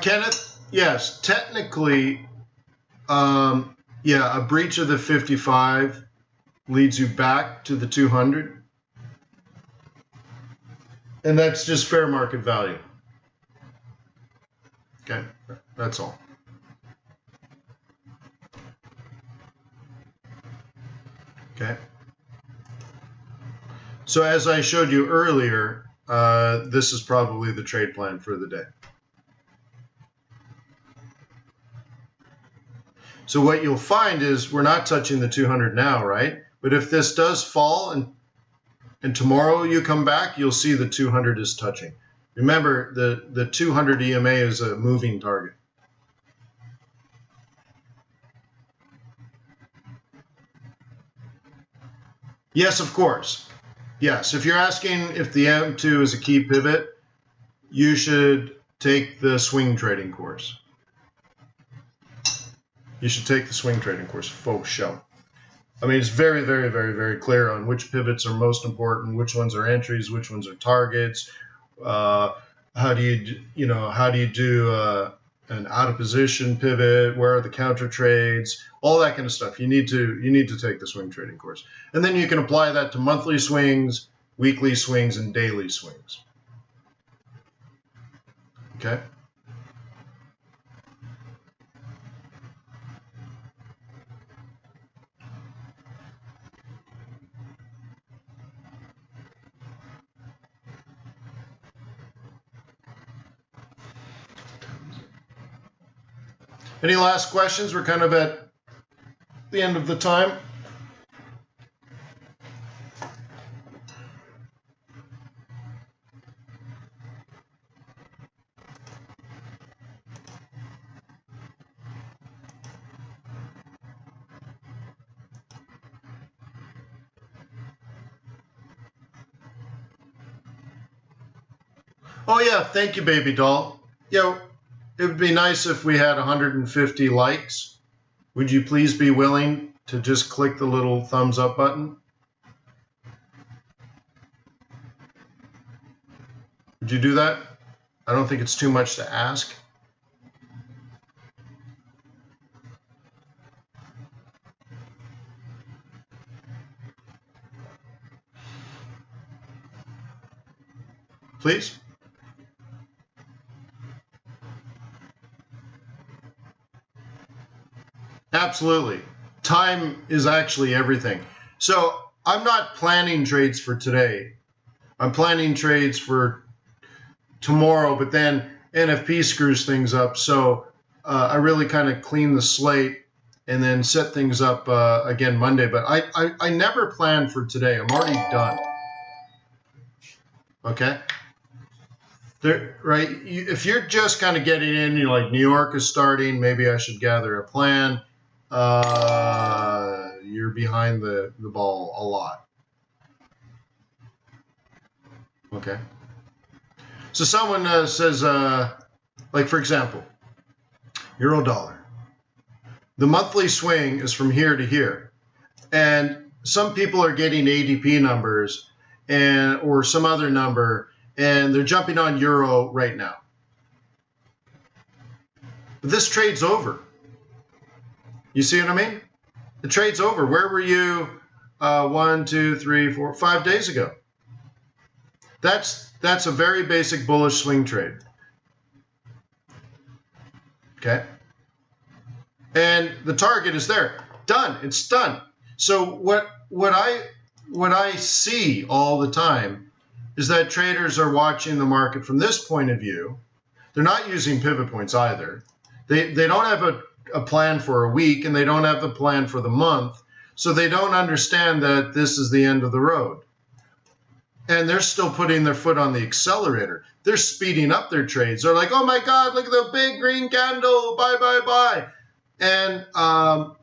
Kenneth, yes, technically, yeah, a breach of the 55 leads you back to the 200, and that's just fair market value. Okay, that's all. Okay. So as I showed you earlier, this is probably the trade plan for the day. So what you'll find is we're not touching the 200 now, right? But if this does fall and tomorrow you come back, you'll see the 200 is touching. Remember, the 200 EMA is a moving target. Yes, of course. Yes, if you're asking if the M2 is a key pivot, you should take the swing trading course. You should take the swing trading course, faux show. I mean, it's very, very, very, very clear on which pivots are most important, which ones are entries, which ones are targets. How do you do an out of position pivot? Where are the counter trades? All that kind of stuff. You need to take the swing trading course, and then you can apply that to monthly swings, weekly swings, and daily swings. Okay. Any last questions? We're kind of at the end of the time. Oh yeah, thank you, baby doll. Yeah, it would be nice if we had 150 likes. Would you please be willing to just click the little thumbs up button? Would you do that? I don't think it's too much to ask. Please? Absolutely. Time is actually everything. So I'm not planning trades for today. I'm planning trades for tomorrow, but then NFP screws things up. So I really kind of clean the slate and then set things up again Monday. But I never plan for today. I'm already done. Okay? Right? If you're just kind of getting in, you're like, New York is starting, maybe I should gather a plan. You're behind the ball a lot. Okay. So someone says, like for example, euro dollar. The monthly swing is from here to here, and some people are getting ADP numbers or some other number, and they're jumping on euro right now. But this trade's over. You see what I mean? The trade's over. Where were you 1, 2, 3, 4, 5 days ago? That's a very basic bullish swing trade. Okay? And the target is there. Done. It's done. So what I see all the time is that traders are watching the market from this point of view. They're not using pivot points either. They don't have a plan for a week, and they don't have the plan for the month. So they don't understand that this is the end of the road. And they're still putting their foot on the accelerator. They're speeding up their trades. They're like, oh my God, look at the big green candle, buy, buy, buy. And I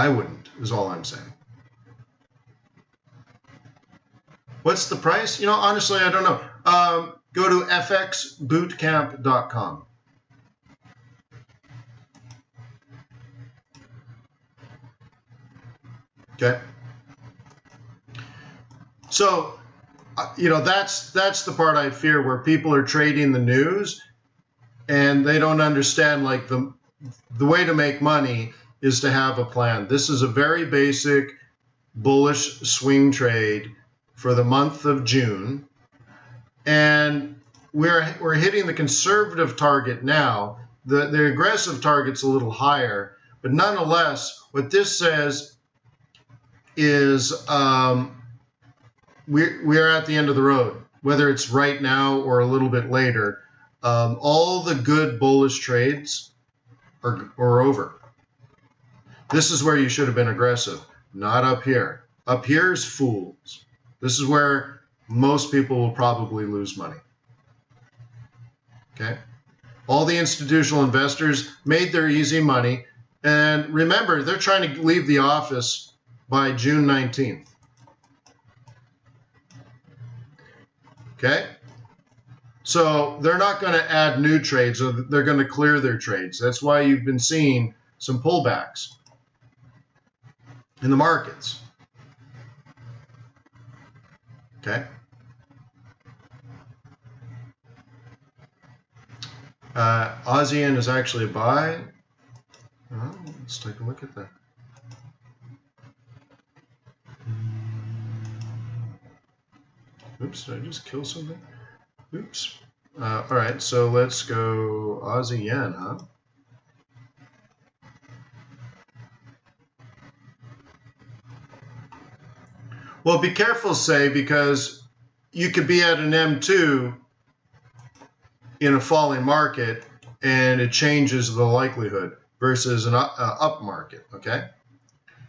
wouldn't, is all I'm saying. What's the price? Honestly, I don't know. Go to fxbootcamp.com. Okay. So, that's the part I fear, where people are trading the news and they don't understand, like, the way to make money is to have a plan. This is a very basic bullish swing trade for the month of June, and we're hitting the conservative target now. The aggressive target's a little higher, but nonetheless, what this says is we're at the end of the road, whether it's right now or a little bit later. All the good bullish trades are over. This is where you should have been aggressive, not up here. Up here is fools. This is where most people will probably lose money. Okay? All the institutional investors made their easy money. And remember, they're trying to leave the office by June 19th. Okay? So they're not going to add new trades, or they're going to clear their trades. That's why you've been seeing some pullbacks in the markets. Okay? ASEAN is actually a buy. Oh, let's take a look at that. Oops, did I just kill something? Oops. All right, so let's go Aussie yen, huh? Well, be careful, say, because you could be at an M2 in a falling market and it changes the likelihood versus an up market, okay?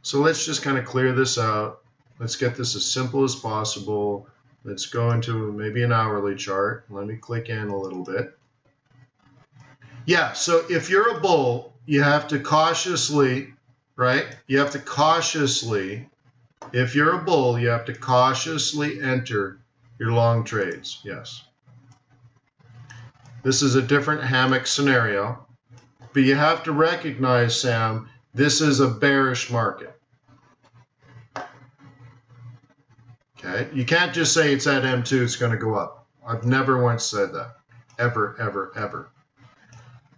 So let's just kind of clear this out. Let's get this as simple as possible. Let's go into maybe an hourly chart. Let me click in a little bit. Yeah, so if you're a bull, you have to cautiously, right? You have to cautiously, if you're a bull, you have to cautiously enter your long trades, yes. This is a different hammock scenario, but you have to recognize, Sam, this is a bearish market. Okay, you can't just say it's at M2, it's going to go up. I've never once said that, ever, ever, ever.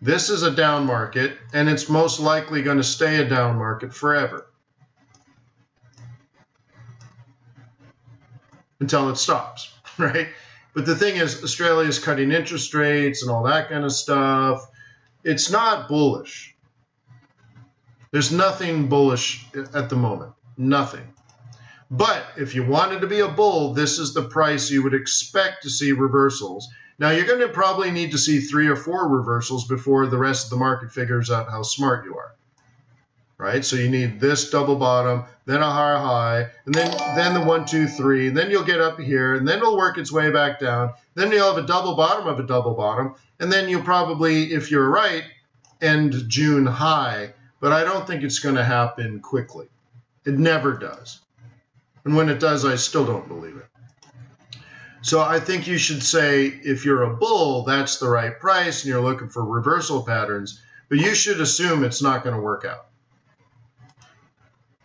This is a down market, and it's most likely going to stay a down market forever until it stops, right? But the thing is, Australia is cutting interest rates and all that kind of stuff. It's not bullish. There's nothing bullish at the moment, nothing. But if you wanted to be a bull, this is the price you would expect to see reversals. Now, you're going to probably need to see 3 or 4 reversals before the rest of the market figures out how smart you are, right? So you need this double bottom, then a higher high, and then the 1, 2, 3, and then you'll get up here, and then it'll work its way back down. Then you'll have a double bottom of a double bottom, and then you'll probably, if you're right, end June high. But I don't think it's going to happen quickly. It never does. And when it does, I still don't believe it. So I think you should say, if you're a bull, that's the right price, and you're looking for reversal patterns, but you should assume it's not going to work out.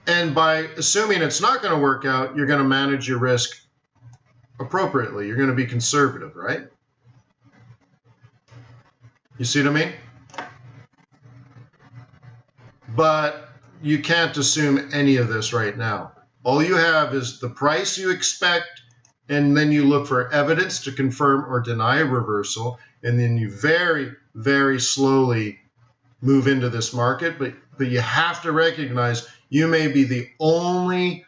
And by assuming it's not going to work out, you're going to manage your risk appropriately. You're going to be conservative, right? You see what I mean? But you can't assume any of this right now. All you have is the price you expect, and then you look for evidence to confirm or deny a reversal, and then you very, very slowly move into this market. But you have to recognize you may be the only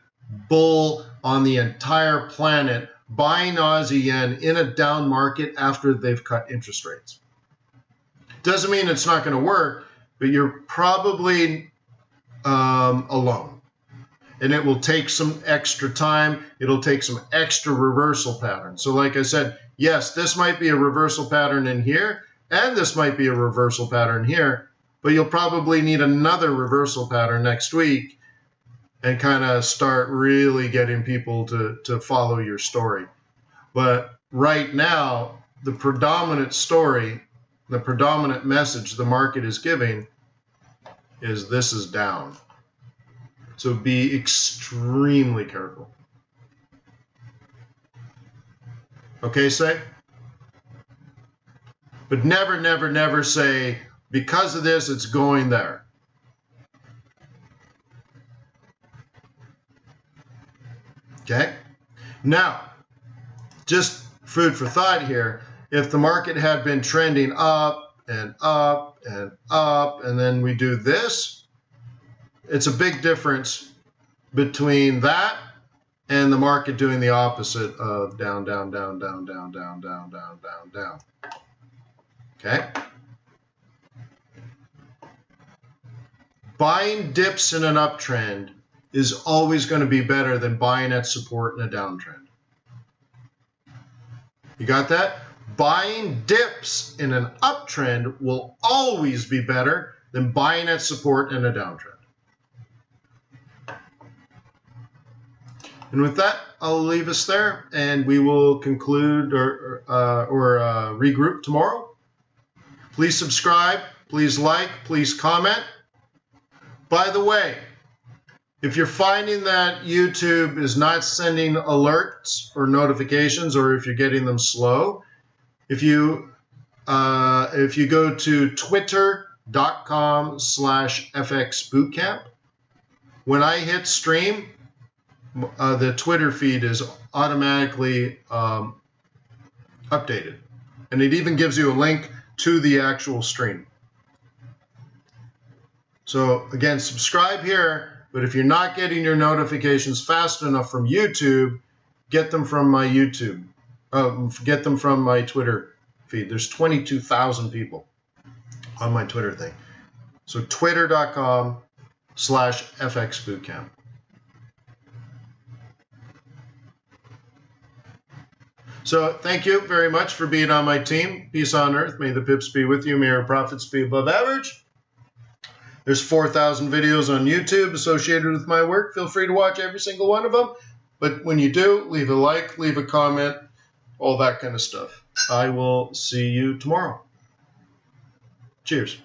bull on the entire planet buying Aussie yen in a down market after they've cut interest rates. Doesn't mean it's not going to work, but you're probably alone. And it will take some extra time. It'll take some extra reversal patterns. So like I said, yes, this might be a reversal pattern in here, and this might be a reversal pattern here, but you'll probably need another reversal pattern next week and kind of start really getting people to follow your story. But right now, the predominant story, the predominant message the market is giving is this is down. So be extremely careful. Okay, say? But never, never, never say, because of this, it's going there. Okay? Now, just food for thought here. If the market had been trending up and up and up, and then we do this, it's a big difference between that and the market doing the opposite of down, down, down, down, down, down, down, down, down, down. Okay? Buying dips in an uptrend is always going to be better than buying at support in a downtrend. You got that? Buying dips in an uptrend will always be better than buying at support in a downtrend. And with that, I'll leave us there, and we will conclude or regroup tomorrow. Please subscribe. Please like. Please comment. By the way, if you're finding that YouTube is not sending alerts or notifications, or if you're getting them slow, if you go to twitter.com/FXBootcamp, when I hit stream, the Twitter feed is automatically updated. And it even gives you a link to the actual stream. So again, subscribe here, but if you're not getting your notifications fast enough from YouTube, get them from my YouTube. Get them from my Twitter feed. There's 22,000 people on my Twitter thing. So twitter.com/FXBootcamp. So thank you very much for being on my team. Peace on earth. May the pips be with you. May our profits be above average. There's 4,000 videos on YouTube associated with my work. Feel free to watch every single one of them. But when you do, leave a like, leave a comment, all that kind of stuff. I will see you tomorrow. Cheers.